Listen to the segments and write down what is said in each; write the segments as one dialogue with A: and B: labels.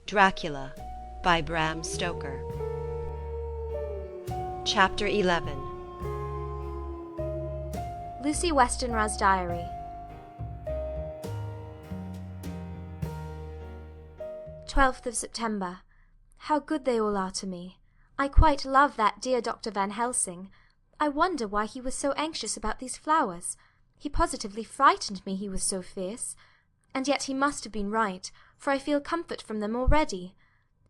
A: Dracula by Bram Stoker. Chapter 11.
B: Lucy Westenra's Diary. 12th of September. How good they all are to me. I quite love that dear Dr. Van Helsing. I wonder why he was so anxious about these flowers. He positively frightened me, he was so fierce. And yet he must have been right, for I feel comfort from them already.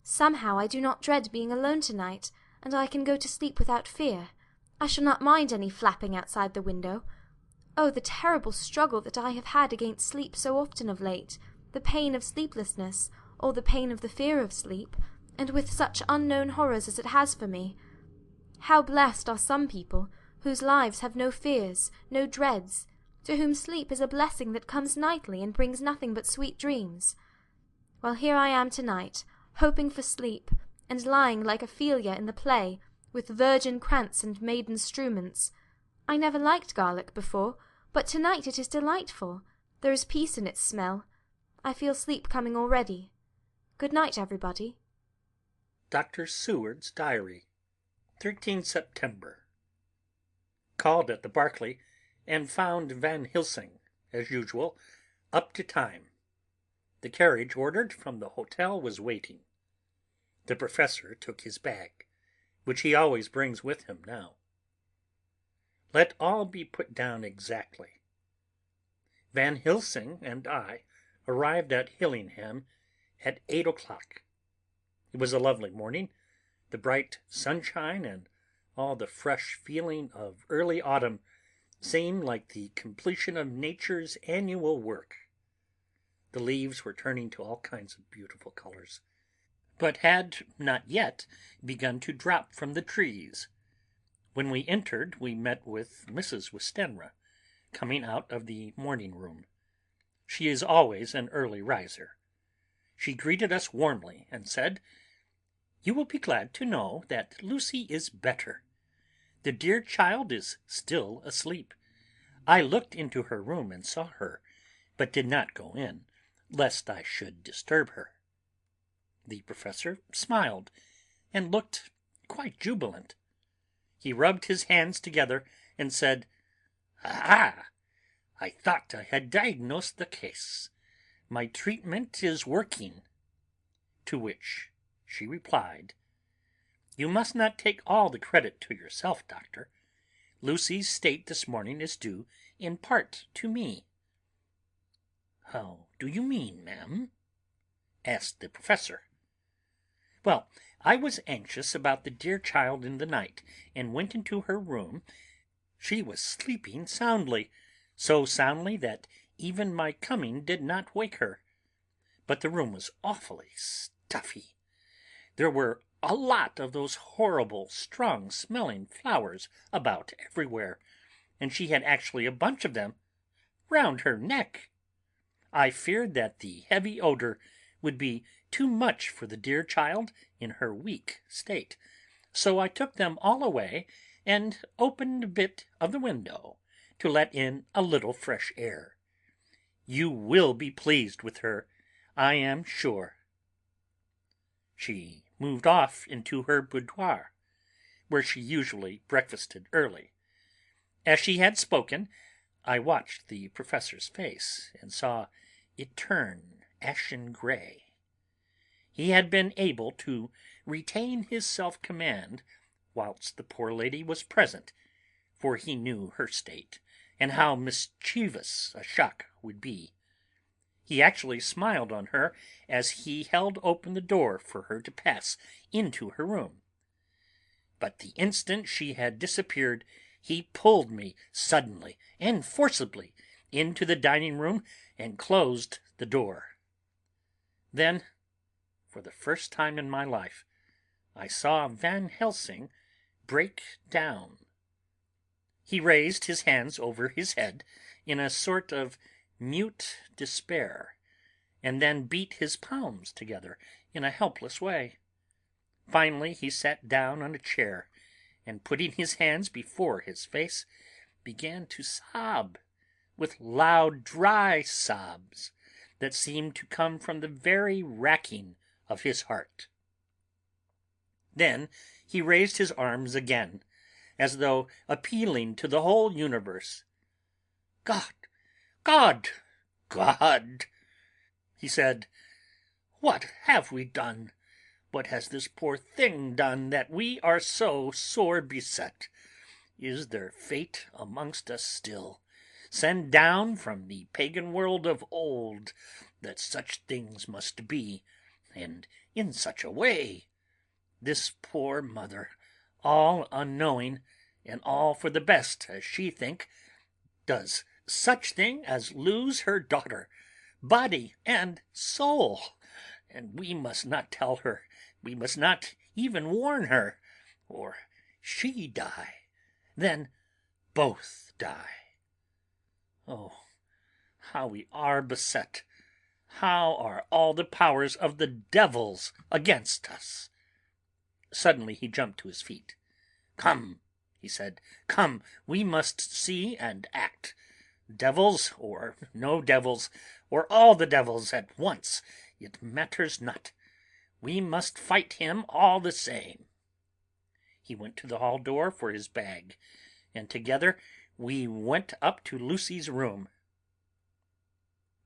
B: Somehow I do not dread being alone tonight, and I can go to sleep without fear. I shall not mind any flapping outside the window. Oh, the terrible struggle that I have had against sleep so often of late, the pain of sleeplessness, or the pain of the fear of sleep, and with such unknown horrors as it has for me. How blessed are some people, whose lives have no fears, no dreads, to whom sleep is a blessing that comes nightly and brings nothing but sweet dreams. Well, here I am tonight, hoping for sleep, and lying like Ophelia in the play, with virgin krantz and maiden struments. I never liked garlic before, but tonight it is delightful. There is peace in its smell. I feel sleep coming already. Good night, everybody.
C: Dr. Seward's Diary, 13 September. Called at the Berkeley, and found Van Helsing, as usual, up to time. The carriage ordered from the hotel was waiting. The professor took his bag, which he always brings with him now. Let all be put down exactly. Van Helsing and I arrived at Hillingham at 8 o'clock. It was a lovely morning, the bright sunshine and all the fresh feeling of early autumn seemed like the completion of nature's annual work. The leaves were turning to all kinds of beautiful colors, but had not yet begun to drop from the trees. When we entered, we met with Mrs. Westenra, coming out of the morning room. She is always an early riser. She greeted us warmly, and said, "You will be glad to know that Lucy is better. The dear child is still asleep. I looked into her room and saw her, but did not go in, lest I should disturb her." The professor smiled, and looked quite jubilant. He rubbed his hands together, and said, "Ah! I thought I had diagnosed the case. My treatment is working." To which she replied, "You must not take all the credit to yourself, doctor. Lucy's state this morning is due in part to me." "How do you mean, ma'am?" asked the professor. "Well, I was anxious about the dear child in the night, and went into her room. She was sleeping soundly, so soundly that even my coming did not wake her. But the room was awfully stuffy. There were a lot of those horrible, strong-smelling flowers about everywhere, and she had actually a bunch of them round her neck. I feared that the heavy odor would be too much for the dear child in her weak state, so I took them all away and opened a bit of the window to let in a little fresh air. You will be pleased with her, I am sure." She moved off into her boudoir, where she usually breakfasted early. As she had spoken, I watched the professor's face, and saw it turn ashen grey. He had been able to retain his self-command whilst the poor lady was present, for he knew her state, and how mischievous a shock would be. He actually smiled on her as he held open the door for her to pass into her room. But the instant she had disappeared, he pulled me suddenly and forcibly into the dining-room and closed the door. Then, for the first time in my life, I saw Van Helsing break down. He raised his hands over his head in a sort of mute despair, and then beat his palms together in a helpless way. Finally he sat down on a chair, and putting his hands before his face, began to sob with loud dry sobs that seemed to come from the very racking of his heart. Then he raised his arms again, as though appealing to the whole universe. "God, God, God!" he said. "What have we done? What has this poor thing done that we are so sore beset? Is there fate amongst us still, sent down from the pagan world of old, that such things must be, and in such a way? This poor mother, all unknowing, and all for the best, as she think, does such thing as lose her daughter, body and soul, and we must not tell her, we must not even warn her, or she die, then both die. Oh, how we are beset! How are all the powers of the devils against us!" Suddenly he jumped to his feet. "Come," he said, "come, we must see and act. Devils or no devils, or all the devils at once, it matters not. We must fight him all the same." He went to the hall door for his bag, and together we went up to Lucy's room.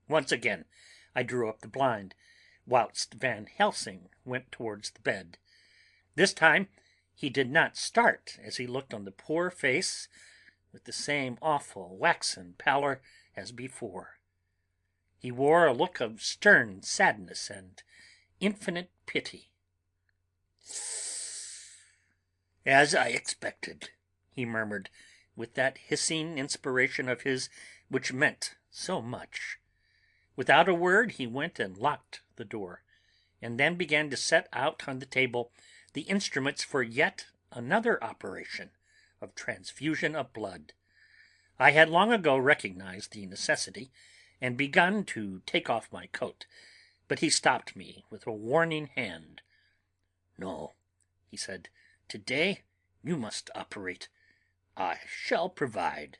C: Once again I drew up the blind, whilst Van Helsing went towards the bed. This time he did not start as he looked on the poor face, with the same awful waxen pallor as before. He wore a look of stern sadness and infinite pity. "As I expected," he murmured, with that hissing inspiration of his which meant so much. Without a word he went and locked the door, and then began to set out on the table the instruments for yet another operation of transfusion of blood. I had long ago recognized the necessity, and begun to take off my coat, but he stopped me with a warning hand. "No," he said, "today you must operate. I shall provide.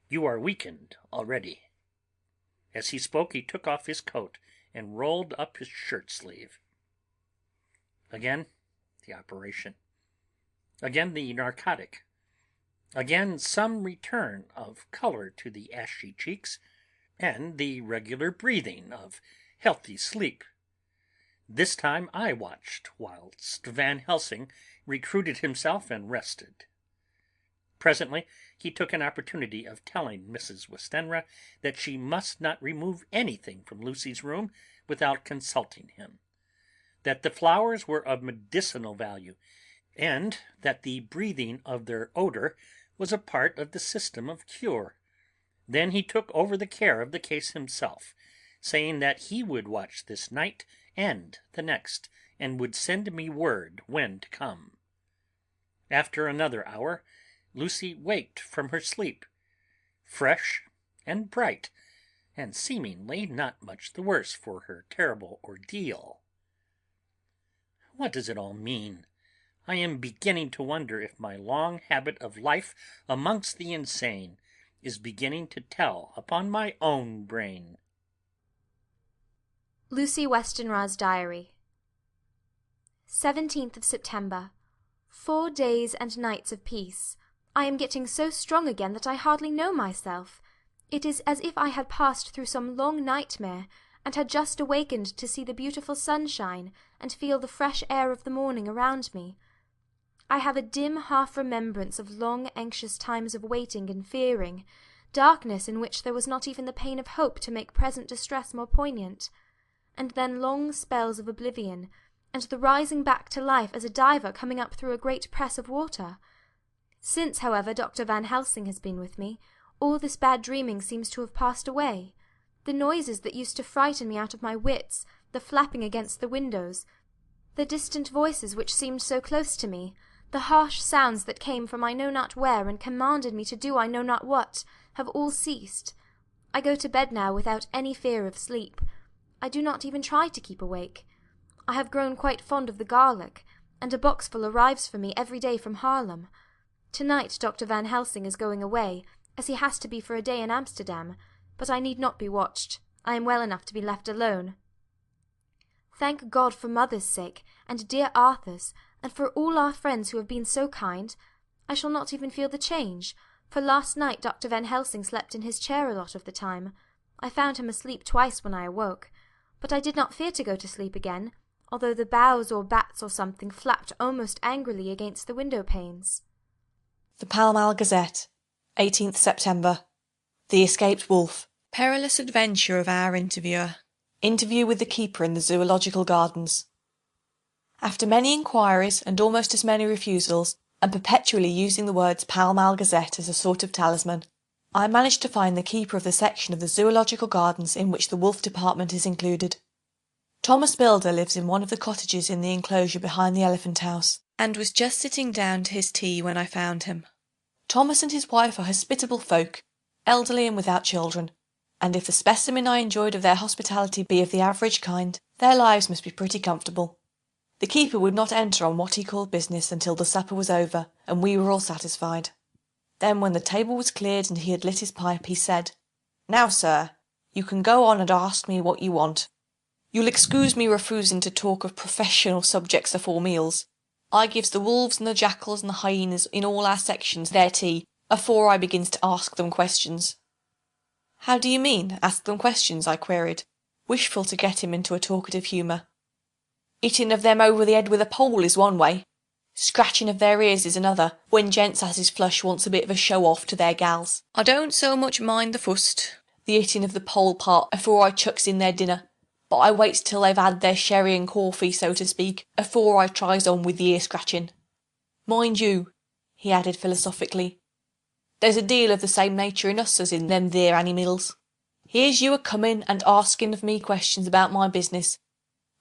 C: You are weakened already." As he spoke he took off his coat and rolled up his shirt-sleeve. Again the operation. Again the narcotic. Again some return of colour to the ashy cheeks, and the regular breathing of healthy sleep. This time I watched, whilst Van Helsing recruited himself and rested. Presently he took an opportunity of telling Mrs. Westenra that she must not remove anything from Lucy's room without consulting him, that the flowers were of medicinal value, and that the breathing of their odour was a part of the system of cure. Then he took over the care of the case himself, saying that he would watch this night and the next, and would send me word when to come. After another hour Lucy waked from her sleep, fresh and bright, and seemingly not much the worse for her terrible ordeal. What does it all mean? I am beginning to wonder if my long habit of life amongst the insane is beginning to tell upon my own brain.
B: Lucy Westenra's Diary. 17th of September. 4 days and nights of peace. I am getting so strong again that I hardly know myself. It is as if I had passed through some long nightmare, and had just awakened to see the beautiful sunshine, and feel the fresh air of the morning around me. I have a dim half-remembrance of long anxious times of waiting and fearing, darkness in which there was not even the pain of hope to make present distress more poignant, and then long spells of oblivion, and the rising back to life as a diver coming up through a great press of water. Since, however, Dr. Van Helsing has been with me, all this bad dreaming seems to have passed away. The noises that used to frighten me out of my wits, the flapping against the windows, the distant voices which seemed so close to me, the harsh sounds that came from I know not where and commanded me to do I know not what, have all ceased. I go to bed now without any fear of sleep. I do not even try to keep awake. I have grown quite fond of the garlic, and a boxful arrives for me every day from Haarlem. To-night Dr. Van Helsing is going away, as he has to be for a day in Amsterdam, but I need not be watched. I am well enough to be left alone. Thank God for mother's sake, and dear Arthur's, and for all our friends who have been so kind. I shall not even feel the change, for last night Dr. Van Helsing slept in his chair a lot of the time. I found him asleep twice when I awoke, but I did not fear to go to sleep again, although the boughs or bats or something flapped almost angrily against the window-panes.
D: The Pall Mall Gazette, 18th September. The Escaped Wolf. Perilous adventure of our interviewer. Interview with the keeper in the Zoological Gardens. After many inquiries and almost as many refusals, and perpetually using the words Pall Mall Gazette as a sort of talisman, I managed to find the keeper of the section of the Zoological Gardens in which the wolf department is included. Thomas Builder lives in one of the cottages in the enclosure behind the elephant house, and was just sitting down to his tea when I found him. Thomas and his wife are hospitable folk, elderly and without children, and if the specimen I enjoyed of their hospitality be of the average kind, their lives must be pretty comfortable. The keeper would not enter on what he called business until the supper was over, and we were all satisfied. Then, when the table was cleared and he had lit his pipe, he said, "Now, sir, you can go on and ask me what you want. You'll excuse me refusing to talk of professional subjects afore meals. I gives the wolves and the jackals and the hyenas in all our sections their tea afore I begins to ask them questions." "How do you mean, ask them questions?" I queried, wishful to get him into a talkative humour. "Hitting of them over the head with a pole is one way. Scratching of their ears is another, when gents as is flush wants a bit of a show-off to their gals. I don't so much mind the fust, the hitting of the pole part, afore I chucks in their dinner, but I waits till they've had their sherry and coffee, so to speak, afore I tries on with the ear-scratching. Mind you," he added philosophically, "there's a deal of the same nature in us as in them theer animals. Here's you a-coming and asking of me questions about my business,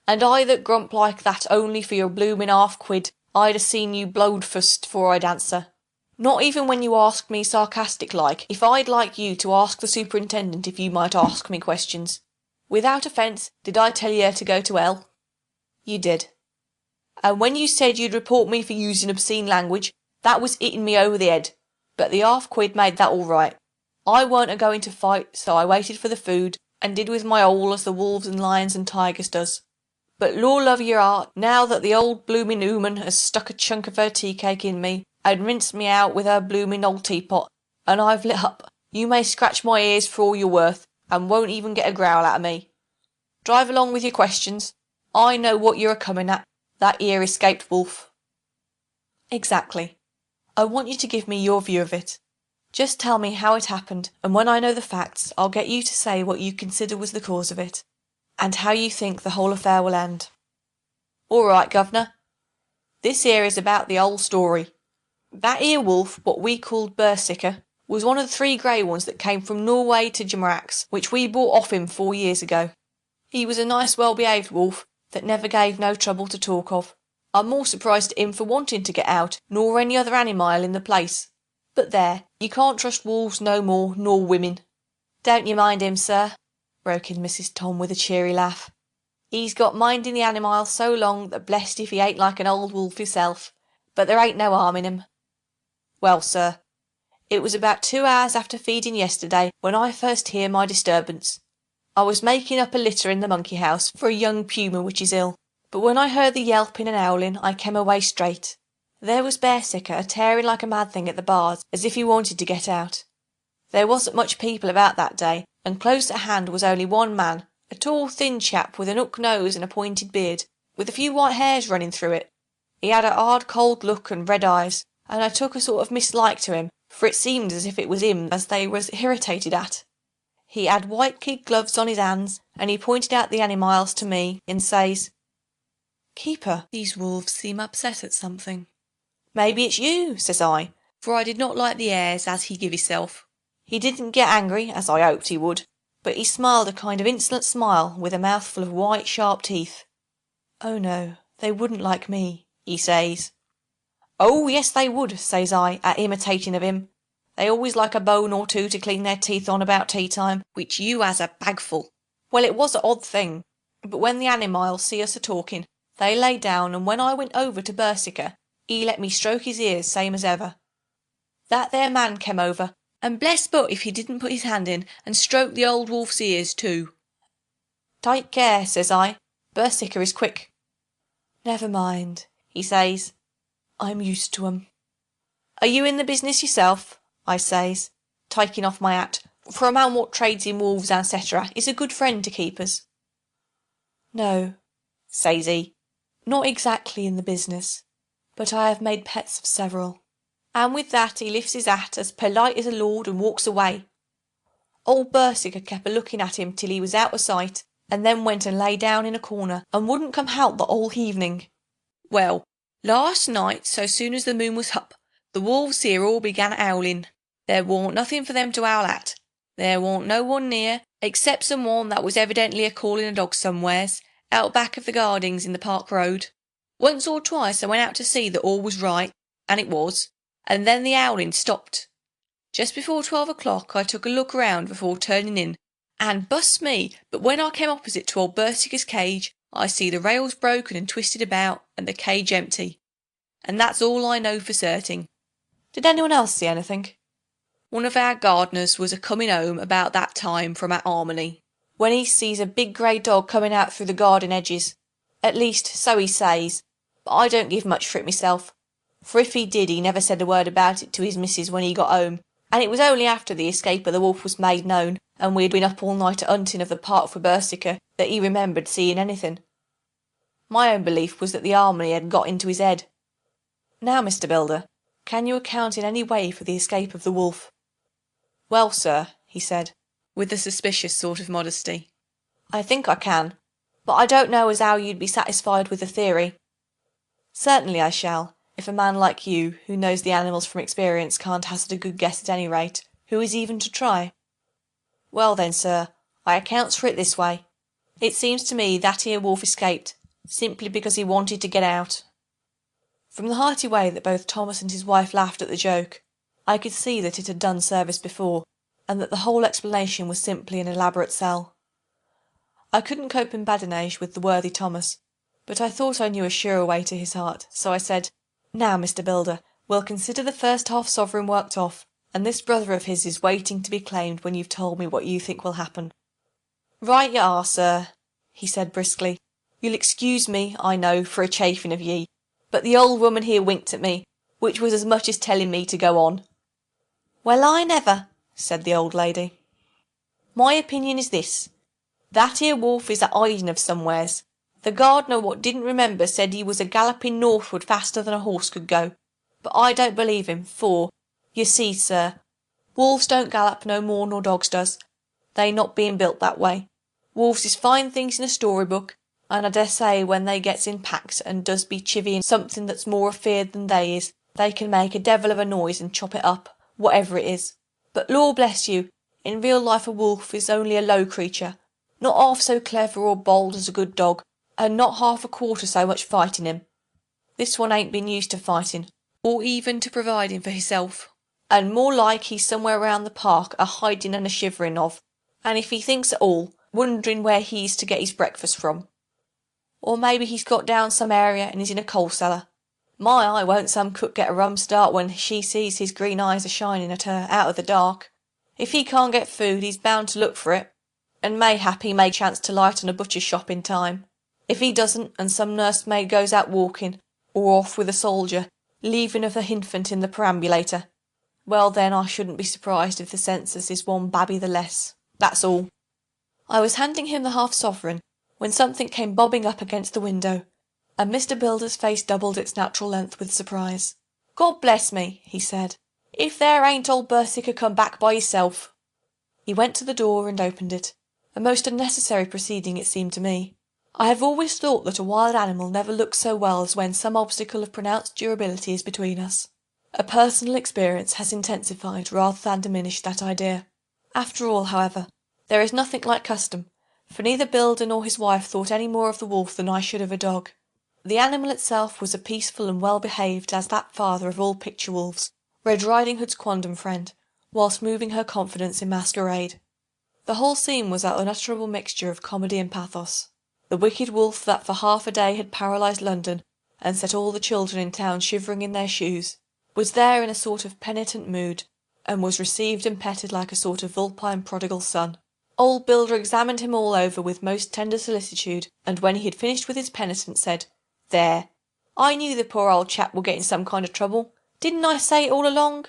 D: and I that grump like that only for your bloomin' half-quid. I'd seen you blowed fust afore I'd answer. Not even when you asked me sarcastic-like if I'd like you to ask the superintendent if you might ask me questions. Without offence, did I tell you to go to hell?" "You did." "And when you said you'd report me for using obscene language, that was hitting me over the head, but the half-quid made that all right. I weren't a-going to fight, so I waited for the food, and did with my all as the wolves and lions and tigers does. But law love your heart, now that the old bloomin' ooman has stuck a chunk of her tea-cake in me, and rinsed me out with her bloomin' old teapot, and I've lit up, you may scratch my ears for all you're worth, and won't even get a growl out of me. Drive along with your questions. I know what you're a-coming at, that here escaped wolf." "Exactly. I want you to give me your view of it. Just tell me how it happened, and when I know the facts, I'll get you to say what you consider was the cause of it, and how you think the whole affair will end." "All right, governor. This here is about the whole story. That here wolf, what we called Bersicker, was one of the 3 grey ones that came from Norway to Jamrax, which we bought off him 4 years ago. He was a nice well-behaved wolf that never gave no trouble to talk of. I'm more surprised at him for wanting to get out nor any other animal in the place. But there, you can't trust wolves no more nor women." "Don't you mind him, sir," broke in Mrs. Tom with a cheery laugh. "He's got minding the animals so long that blessed if he ain't like an old wolf hisself, but there ain't no harm in him. Well, sir, it was about 2 hours after feeding yesterday when I first hear my disturbance. I was making up a litter in the monkey house for a young puma which is ill, but when I heard the yelping and howling I came away straight. There was Bersicker a-tearing like a mad thing at the bars as if he wanted to get out. There wasn't much people about that day, and close at hand was only one man, a tall thin chap with an hook nose and a pointed beard, with a few white hairs running through it. He had a hard cold look and red eyes, and I took a sort of mislike to him, for it seemed as if it was him as they was irritated at. He had white kid gloves on his hands, and he pointed out the animals to me, and says, 'Keeper, these wolves seem upset at something.' 'Maybe it's you,' says I, for I did not like the airs as he give hisself. He didn't get angry, as I hoped he would, but he smiled a kind of insolent smile with a mouthful of white sharp teeth. 'Oh no, they wouldn't like me,' he says. 'Oh yes they would,' says I, at imitating of him. 'They always like a bone or two to clean their teeth on about tea time, which you has a bagful.' Well, it was a odd thing, but when the animals see us a-talking, they lay down, and when I went over to Bersicker, he let me stroke his ears same as ever. That there man came over, and bless but if he didn't put his hand in and stroke the old wolf's ears too. 'Take care,' says I, Berserker is quick. Never mind, he says. I'm used to 'em. Are you in the business yourself? I says, taking off my hat, for a man what trades in wolves, etc., is a good friend to keepers. No, says he, not exactly in the business, but I have made pets of several. And with that he lifts his hat as polite as a lord and walks away. Old Berserker kept a looking at him till he was out of sight, and then went and lay down in a corner and wouldn't come out the whole evening. Well, last night, so soon as the moon was up, the wolves here all began howling. There warn't nothing for them to howl at. There warn't no one near, except someone that was evidently a-calling a dog somewheres, out back of the gardings in the Park Road. Once or twice I went out to see that all was right, and it was, and then the howling stopped. Just before 12 o'clock I took a look round before turning in, and bust me, but when I came opposite to old Berserker's cage, I see the rails broken and twisted about, and the cage empty. And that's all I know for certain. Did anyone else see anything? One of our gardeners was a-coming home about that time from our harmony, when he sees a big grey dog coming out through the garden edges. At least, so he says, but I don't give much for it myself, for if he did he never said a word about it to his missus when he got home, and it was only after the escape of the wolf was made known, and we had been up all night a hunting of the park for Berserker, that he remembered seeing anything. My own belief was that the harmony had got into his head. Now, Mr. Builder, can you account in any way for the escape of the wolf? Well, sir, he said, with a suspicious sort of modesty, I think I can, but I don't know as how you'd be satisfied with the theory. Certainly I shall, if a man like you, who knows the animals from experience, can't hazard a good guess at any rate, who is even to try? Well then, sir, I accounts for it this way. It seems to me that here wolf escaped, simply because he wanted to get out. From the hearty way that both Thomas and his wife laughed at the joke, I could see that it had done service before, and that the whole explanation was simply an elaborate sell. I couldn't cope in badinage with the worthy Thomas, but I thought I knew a surer way to his heart, so I said, Now, Mr. Builder, we'll consider the first half-sovereign worked off, and this brother of his is waiting to be claimed when you've told me what you think will happen. Right you are, sir, he said briskly. You'll excuse me, I know, for a chafing of ye, but the old woman here winked at me, which was as much as telling me to go on. Well, I never, said the old lady. My opinion is this. That here wolf is a hiding of somewheres. The gardener what didn't remember said he was a galloping northward faster than a horse could go, but I don't believe him, for, you see, sir, wolves don't gallop no more nor dogs does, they not being built that way. Wolves is fine things in a storybook, and I dessay when they gets in packs and does be chivying something that's more afeard than they is, they can make a devil of a noise and chop it up, whatever it is. But Lord bless you, in real life a wolf is only a low creature, not half so clever or bold as a good dog, and not half a quarter so much fighting him. This one ain't been used to fighting, or even to providing for hisself, and more like he's somewhere round the park a hiding and a shivering of, and if he thinks at all, wondering where he's to get his breakfast from. Or maybe he's got down some area and is in a coal cellar. My eye, won't some cook get a rum start when she sees his green eyes a-shining at her out of the dark. If he can't get food, he's bound to look for it, and mayhap he may chance to light on a butcher's shop in time. If he doesn't, and some nursemaid goes out walking, or off with a soldier, leaving of the hinfant in the perambulator, well then I shouldn't be surprised if the census is one babby the less. That's all. I was handing him the half-sovereign, when something came bobbing up against the window, and Mr. Builder's face doubled its natural length with surprise. God bless me, he said, if there ain't old Berserker come back by hisself. He went to the door and opened it, a most unnecessary proceeding it seemed to me. I have always thought that a wild animal never looks so well as when some obstacle of pronounced durability is between us. A personal experience has intensified rather than diminished that idea. After all, however, there is nothing like custom, for neither Builder nor his wife thought any more of the wolf than I should of a dog. The animal itself was as peaceful and well-behaved as that father of all picture wolves, Red Riding Hood's quondam friend, whilst moving her confidence in masquerade. The whole scene was that unutterable mixture of comedy and pathos. The wicked wolf that for half a day had paralysed London, and set all the children in town shivering in their shoes, was there in a sort of penitent mood, and was received and petted like a sort of vulpine prodigal son. Old Builder examined him all over with most tender solicitude, and when he had finished with his penitence, said, "There, I knew the poor old chap would get in some kind of trouble. Didn't I say it all along?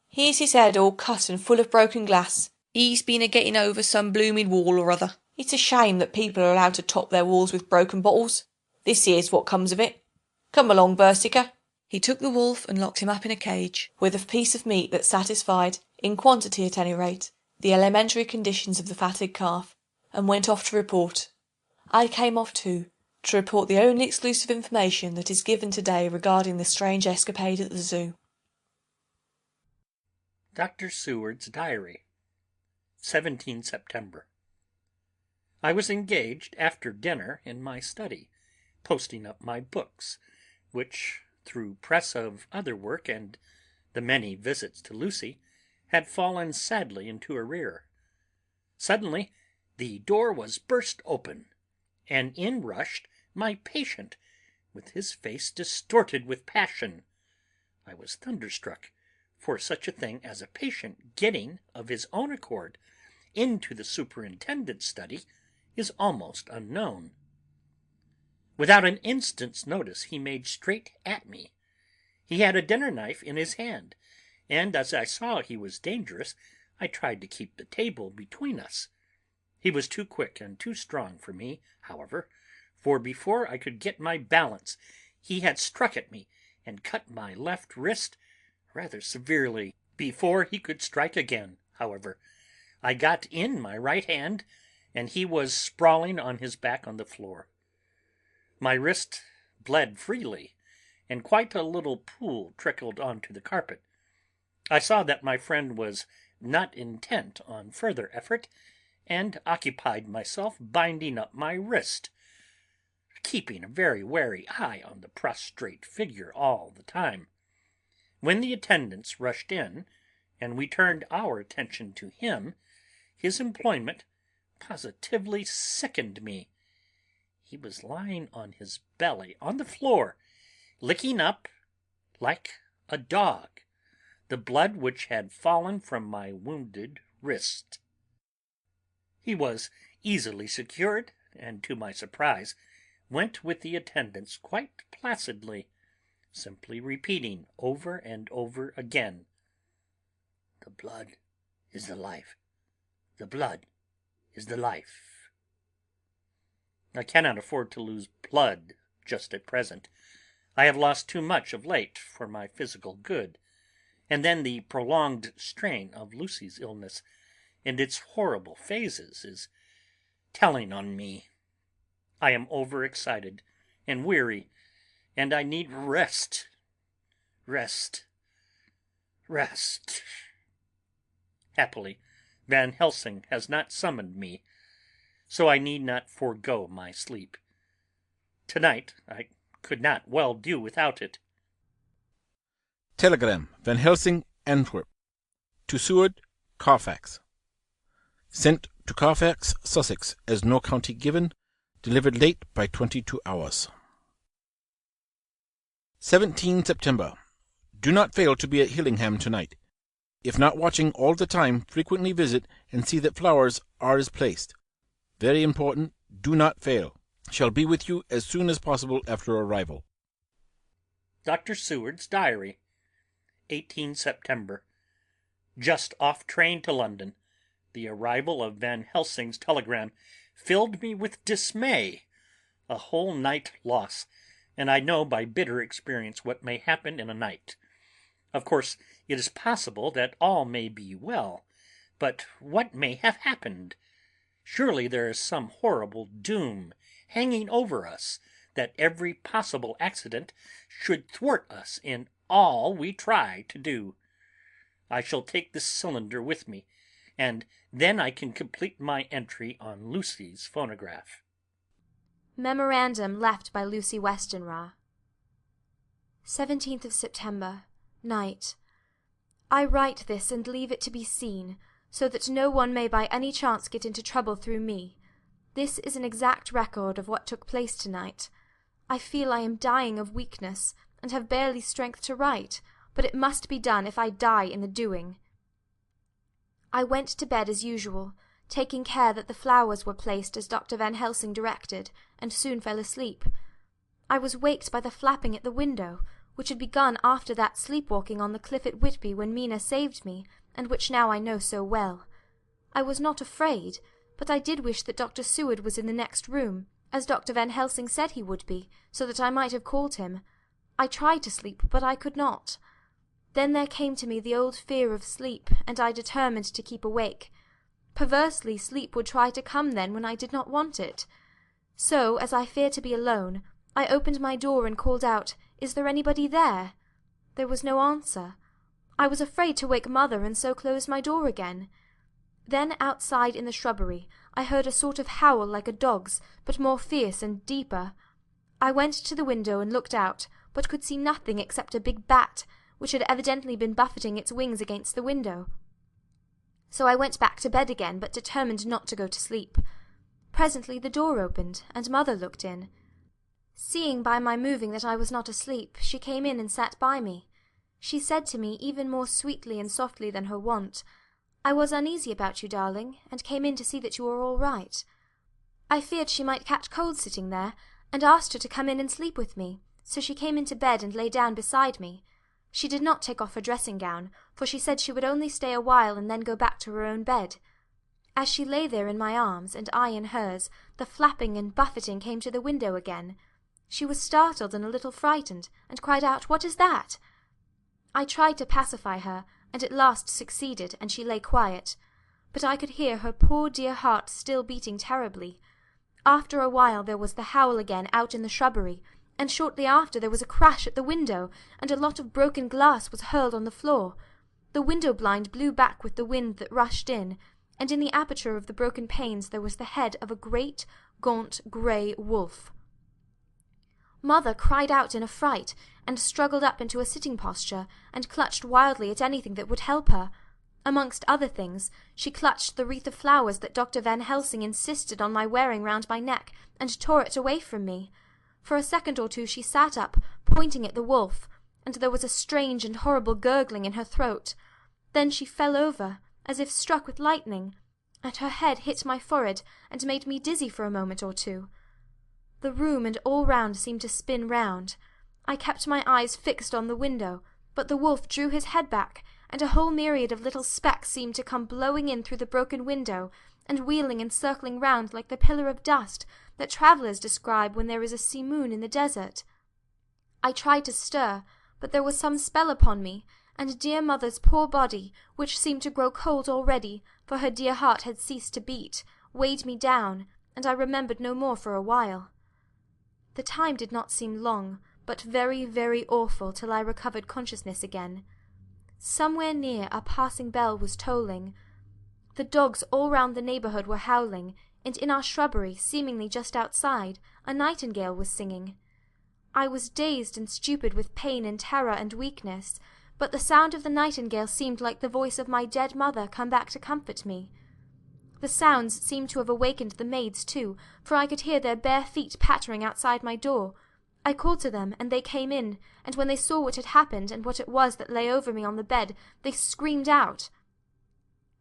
D: Here's his head all cut and full of broken glass. He's been a-getting over some blooming wall or other. It's a shame that people are allowed to top their walls with broken bottles. This here's what comes of it. Come along, Bersica." He took the wolf and locked him up in a cage, with a piece of meat that satisfied, in quantity at any rate, the elementary conditions of the fatted calf, and went off to report. I came off too, to report the only exclusive information that is given today regarding the strange escapade at the zoo.
C: Dr. Seward's Diary, 17 September. I was engaged after dinner in my study, posting up my books, which, through press of other work and the many visits to Lucy, had fallen sadly into arrear. Suddenly the door was burst open, and in rushed my patient, with his face distorted with passion. I was thunderstruck, for such a thing as a patient getting, of his own accord, into the superintendent's study is almost unknown. Without an instant's notice he made straight at me. He had a dinner knife in his hand, and as I saw he was dangerous, I tried to keep the table between us. He was too quick and too strong for me, however, for before I could get my balance he had struck at me and cut my left wrist rather severely. Before he could strike again, however, I got in my right hand, and he was sprawling on his back on the floor. My wrist bled freely, and quite a little pool trickled onto the carpet. I saw that my friend was not intent on further effort, and occupied myself binding up my wrist, keeping a very wary eye on the prostrate figure all the time. When the attendants rushed in, and we turned our attention to him, his employment positively sickened me. He was lying on his belly on the floor, licking up, like a dog, the blood which had fallen from my wounded wrist. He was easily secured, and to my surprise went with the attendants quite placidly, simply repeating over and over again, "The blood is the life. The blood is the life." I cannot afford to lose blood just at present. I have lost too much of late for my physical good, and then the prolonged strain of Lucy's illness and its horrible phases is telling on me. I am overexcited and weary, and I need rest. Happily, Van Helsing has not summoned me, so I need not forego my sleep. Tonight I could not well do without it.
E: Telegram, Van Helsing, Antwerp. To Seward, Carfax. Sent to Carfax, Sussex, as no county given. Delivered late by 22 hours. 17 September. Do not fail to be at Hillingham tonight. If not watching all the time, frequently visit and see that flowers are as placed. Very important. Do not fail. Shall be with you as soon as possible after arrival.
C: Dr. Seward's Diary, 18 September. Just off train to London. The arrival of Van Helsing's telegram filled me with dismay. A whole night loss, and I know by bitter experience what may happen in a night. Of course, it is possible that all may be well, but what may have happened? Surely there is some horrible doom hanging over us, that every possible accident should thwart us in all we try to do. I shall take this cylinder with me, and then I can complete my entry on Lucy's phonograph.
B: Memorandum left by Lucy Westenra. 17th of September, night. I write this and leave it to be seen, so that no one may by any chance get into trouble through me. This is an exact record of what took place tonight. I feel I am dying of weakness, and have barely strength to write, but it must be done if I die in the doing. I went to bed as usual, taking care that the flowers were placed as Dr. Van Helsing directed, and soon fell asleep. I was waked by the flapping at the window, which had begun after that sleepwalking on the cliff at Whitby when Mina saved me, and which now I know so well. I was not afraid, but I did wish that Dr. Seward was in the next room, as Dr. Van Helsing said he would be, so that I might have called him. I tried to sleep, but I could not. Then there came to me the old fear of sleep, and I determined to keep awake. Perversely, sleep would try to come then when I did not want it. So, as I feared to be alone, I opened my door and called out, "Is there anybody there?" There was no answer. I was afraid to wake mother, and so closed my door again. Then outside in the shrubbery I heard a sort of howl like a dog's, but more fierce and deeper. I went to the window and looked out, but could see nothing except a big bat, which had evidently been buffeting its wings against the window. So I went back to bed again, but determined not to go to sleep. Presently the door opened, and mother looked in. Seeing by my moving that I was not asleep, she came in and sat by me. She said to me, even more sweetly and softly than her wont, "I was uneasy about you, darling, and came in to see that you were all right." I feared she might catch cold sitting there, and asked her to come in and sleep with me, so she came into bed and lay down beside me. She did not take off her dressing-gown, for she said she would only stay a while and then go back to her own bed. As she lay there in my arms, and I in hers, the flapping and buffeting came to the window again. She was startled and a little frightened, and cried out, "What is that?" I tried to pacify her, and at last succeeded, and she lay quiet. But I could hear her poor dear heart still beating terribly. After a while there was the howl again out in the shrubbery, and shortly after there was a crash at the window, and a lot of broken glass was hurled on the floor. The window blind blew back with the wind that rushed in, and in the aperture of the broken panes there was the head of a great, gaunt, grey wolf. Mother cried out in a fright, and struggled up into a sitting posture, and clutched wildly at anything that would help her. Amongst other things, she clutched the wreath of flowers that Dr. Van Helsing insisted on my wearing round my neck, and tore it away from me. For a second or two she sat up, pointing at the wolf, and there was a strange and horrible gurgling in her throat. Then she fell over, as if struck with lightning, and her head hit my forehead, and made me dizzy for a moment or two. The room and all round seemed to spin round. I kept my eyes fixed on the window, but the wolf drew his head back, and a whole myriad of little specks seemed to come blowing in through the broken window, and wheeling and circling round like the pillar of dust that travellers describe when there is a sea moon in the desert. I tried to stir, but there was some spell upon me, and dear mother's poor body, which seemed to grow cold already, for her dear heart had ceased to beat, weighed me down, and I remembered no more for a while. The time did not seem long, but very, very awful till I recovered consciousness again. Somewhere near a passing bell was tolling. The dogs all round the neighbourhood were howling, and in our shrubbery, seemingly just outside, a nightingale was singing. I was dazed and stupid with pain and terror and weakness, but the sound of the nightingale seemed like the voice of my dead mother come back to comfort me. The sounds seemed to have awakened the maids too, for I could hear their bare feet pattering outside my door. I called to them, and they came in, and when they saw what had happened, and what it was that lay over me on the bed, they screamed out.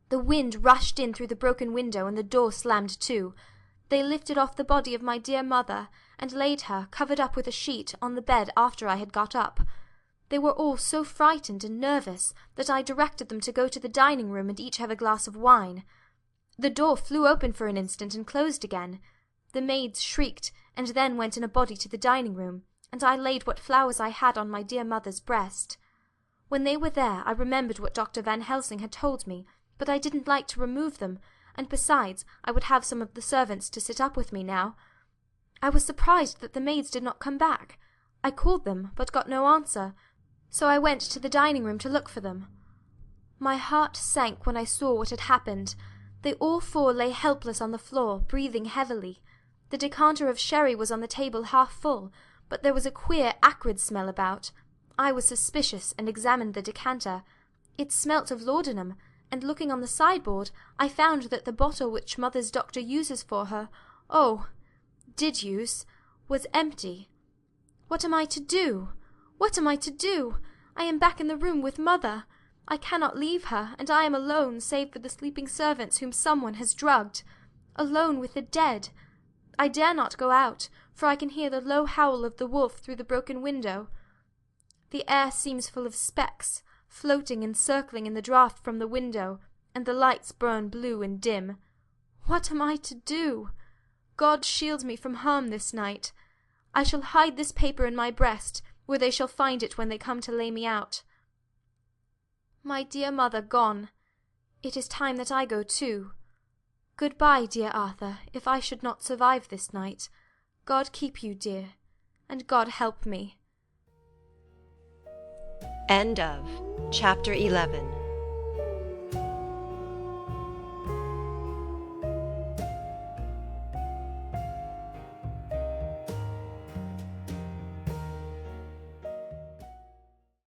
B: The wind rushed in through the broken window, and the door slammed to. They lifted off the body of my dear mother, and laid her, covered up with a sheet, on the bed after I had got up. They were all so frightened and nervous that I directed them to go to the dining-room and each have a glass of wine. The door flew open for an instant and closed again. The maids shrieked, and then went in a body to the dining-room, and I laid what flowers I had on my dear mother's breast. When they were there, I remembered what Dr. Van Helsing had told me, but I didn't like to remove them, and besides, I would have some of the servants to sit up with me now. I was surprised that the maids did not come back. I called them, but got no answer, so I went to the dining-room to look for them. My heart sank when I saw what had happened. They all four lay helpless on the floor, breathing heavily. The decanter of sherry was on the table half full, but there was a queer, acrid smell about. I was suspicious, and examined the decanter. It smelt of laudanum, and looking on the sideboard, I found that the bottle which mother's doctor uses for her, did use, was empty. What am I to do? What am I to do? I am back in the room with mother. I cannot leave her, and I am alone, save for the sleeping servants whom someone has drugged. Alone with the dead. I dare not go out, for I can hear the low howl of the wolf through the broken window. The air seems full of specks, floating and circling in the draught from the window, and the lights burn blue and dim. What am I to do? God shield me from harm this night. I shall hide this paper in my breast, where they shall find it when they come to lay me out. My dear mother gone. It is time that I go too. Good-bye, dear Arthur, if I should not survive this night. God keep you, dear, and God help me.
A: End of Chapter 11.